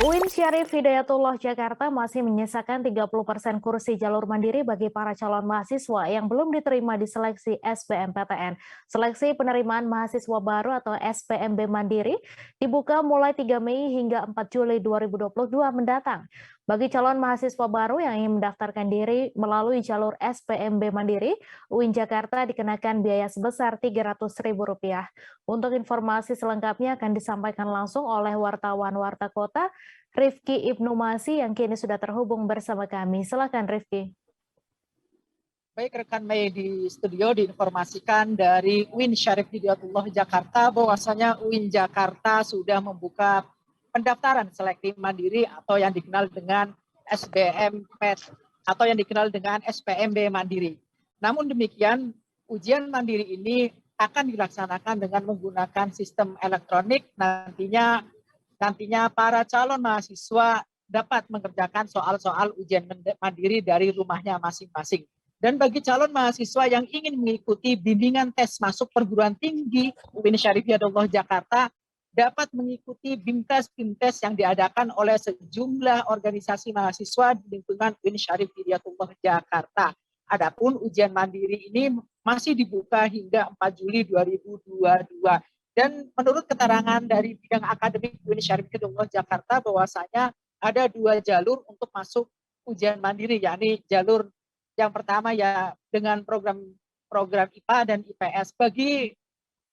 UIN Syarif Hidayatullah Jakarta masih menyisakan 30% kursi jalur mandiri bagi para calon mahasiswa yang belum diterima di seleksi SBMPTN. Seleksi penerimaan mahasiswa baru atau SPMB Mandiri dibuka mulai 3 Mei hingga 4 Juli 2022 mendatang. Bagi calon mahasiswa baru yang ingin mendaftarkan diri melalui jalur SPMB Mandiri, UIN Jakarta dikenakan biaya sebesar Rp300.000. Untuk informasi selengkapnya akan disampaikan langsung oleh wartawan Warta Kota, Rifki Ibnu Masih yang kini sudah terhubung bersama kami. Silakan Rifki. Baik rekan Mei di studio diinformasikan dari UIN Syarif Hidayatullah Jakarta bahwasanya UIN Jakarta sudah membuka pendaftaran selektif mandiri atau yang dikenal dengan SBMPT atau yang dikenal dengan SPMB Mandiri. Namun demikian ujian mandiri ini akan dilaksanakan dengan menggunakan sistem elektronik. Nantinya para calon mahasiswa dapat mengerjakan soal-soal ujian mandiri dari rumahnya masing-masing. Dan bagi calon mahasiswa yang ingin mengikuti bimbingan tes masuk perguruan tinggi UIN Syarif Hidayatullah Jakarta dapat mengikuti BIMTES yang diadakan oleh sejumlah organisasi mahasiswa di lingkungan UIN Syarif Hidayatullah Jakarta. Adapun ujian mandiri ini masih dibuka hingga 4 Juli 2022. Dan menurut keterangan dari bidang akademik UIN Syarif Hidayatullah Jakarta bahwasanya ada 2 jalur untuk masuk ujian mandiri, yakni jalur yang pertama ya dengan program IPA dan IPS. Bagi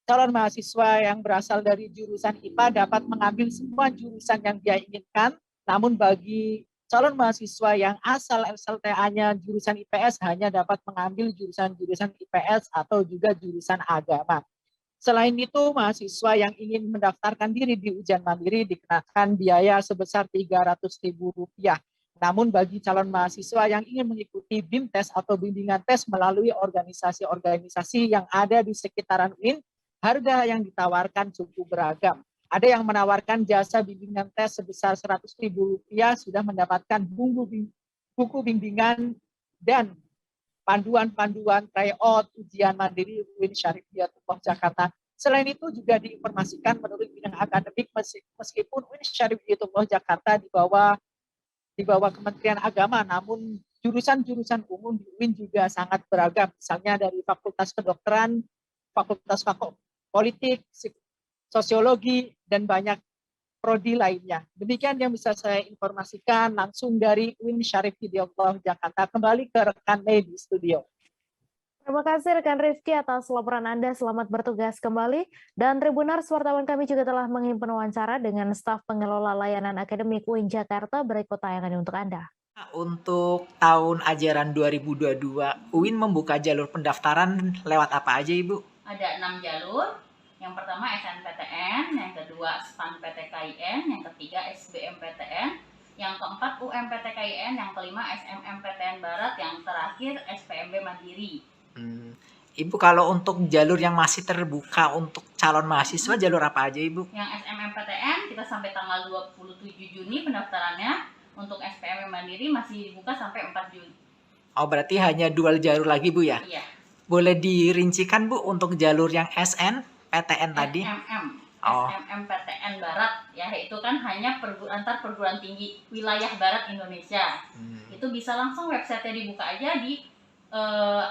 calon mahasiswa yang berasal dari jurusan IPA dapat mengambil semua jurusan yang dia inginkan, namun bagi calon mahasiswa yang asal SLTA-nya jurusan IPS hanya dapat mengambil jurusan-jurusan IPS atau juga jurusan agama. Selain itu, mahasiswa yang ingin mendaftarkan diri di ujian mandiri dikenakan biaya sebesar Rp300.000. Namun bagi calon mahasiswa yang ingin mengikuti BIMTES atau bimbingan tes melalui organisasi-organisasi yang ada di sekitaran UIN, harga yang ditawarkan cukup beragam. Ada yang menawarkan jasa bimbingan tes sebesar Rp100.000 sudah mendapatkan buku bimbingan dan panduan-panduan tryout ujian mandiri UIN Syarif Hidayatullah Jakarta. Selain itu juga diinformasikan menurut bidang akademik meskipun UIN Syarif Hidayatullah Jakarta di bawah Kementerian Agama, namun jurusan-jurusan umum di UIN juga sangat beragam. Misalnya dari Fakultas Kedokteran, Fakultas Politik, Sosiologi, dan banyak prodi lainnya. Demikian yang bisa saya informasikan langsung dari UIN Syarif Hidayatullah Jakarta. Kembali ke rekan Mei di studio. Terima kasih rekan Rifki atas laporan Anda. Selamat bertugas kembali. Dan Tribunars, wartawan kami juga telah menghimpun wawancara dengan staf pengelola layanan akademik UIN Jakarta. Berikut tayangan untuk Anda. Untuk tahun ajaran 2022, UIN membuka jalur pendaftaran lewat apa aja, Ibu? Ada 6 jalur. Yang pertama SNPTN, yang kedua SPAN-PTKIN, yang ketiga SBMPTN, yang keempat UMPTKIN, yang kelima SMMPTN Barat, yang terakhir SPMB Mandiri. Ibu, kalau untuk jalur yang masih terbuka untuk calon mahasiswa, jalur apa aja, Ibu? Yang SMMPTN kita sampai tanggal 27 Juni pendaftarannya. Untuk SPMB Mandiri masih dibuka sampai 4 Juni. Oh, berarti hanya 2 jalur lagi, Bu, ya? Iya. Boleh dirincikan, Bu, untuk jalur yang SNPTN tadi? SMMPTN Barat, ya itu kan hanya antar perguruan tinggi wilayah Barat Indonesia. Itu bisa langsung website-nya dibuka aja di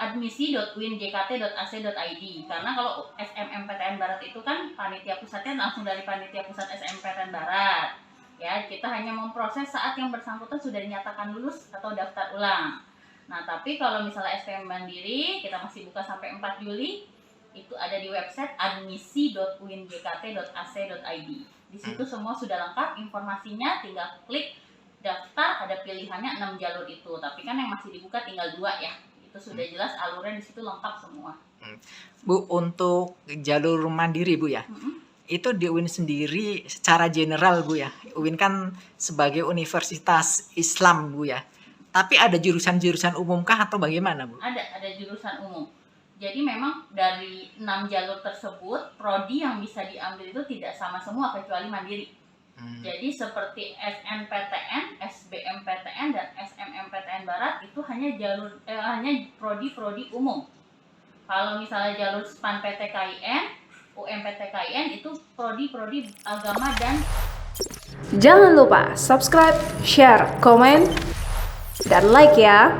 admisi.uinjkt.ac.id. Karena kalau SMMPTN Barat itu kan panitia pusatnya langsung dari panitia pusat SMMPTN Barat. Ya, kita hanya memproses saat yang bersangkutan sudah dinyatakan lulus atau daftar ulang. Nah, tapi kalau misalnya SPM Mandiri, kita masih buka sampai 4 Juli, itu ada di website admisi.uinjkt.ac.id. Di situ semua sudah lengkap informasinya, tinggal klik daftar, ada pilihannya 6 jalur itu. Tapi kan yang masih dibuka tinggal 2 ya. Itu sudah jelas alurnya di situ lengkap semua. Bu, untuk jalur mandiri, Bu, ya. Itu di UIN sendiri secara general, Bu, ya. UIN kan sebagai universitas Islam, Bu, ya. Tapi ada jurusan-jurusan umum kah atau bagaimana, Bu? Ada jurusan umum. Jadi memang dari 6 jalur tersebut, prodi yang bisa diambil itu tidak sama semua kecuali mandiri. Jadi seperti SNPTN, SBMPTN, dan SMMPTN Barat itu hanya prodi-prodi umum. Kalau misalnya jalur SPAN-PTKIN, UMPTKIN itu prodi-prodi agama dan Jangan lupa subscribe, share, komen, dan like ya.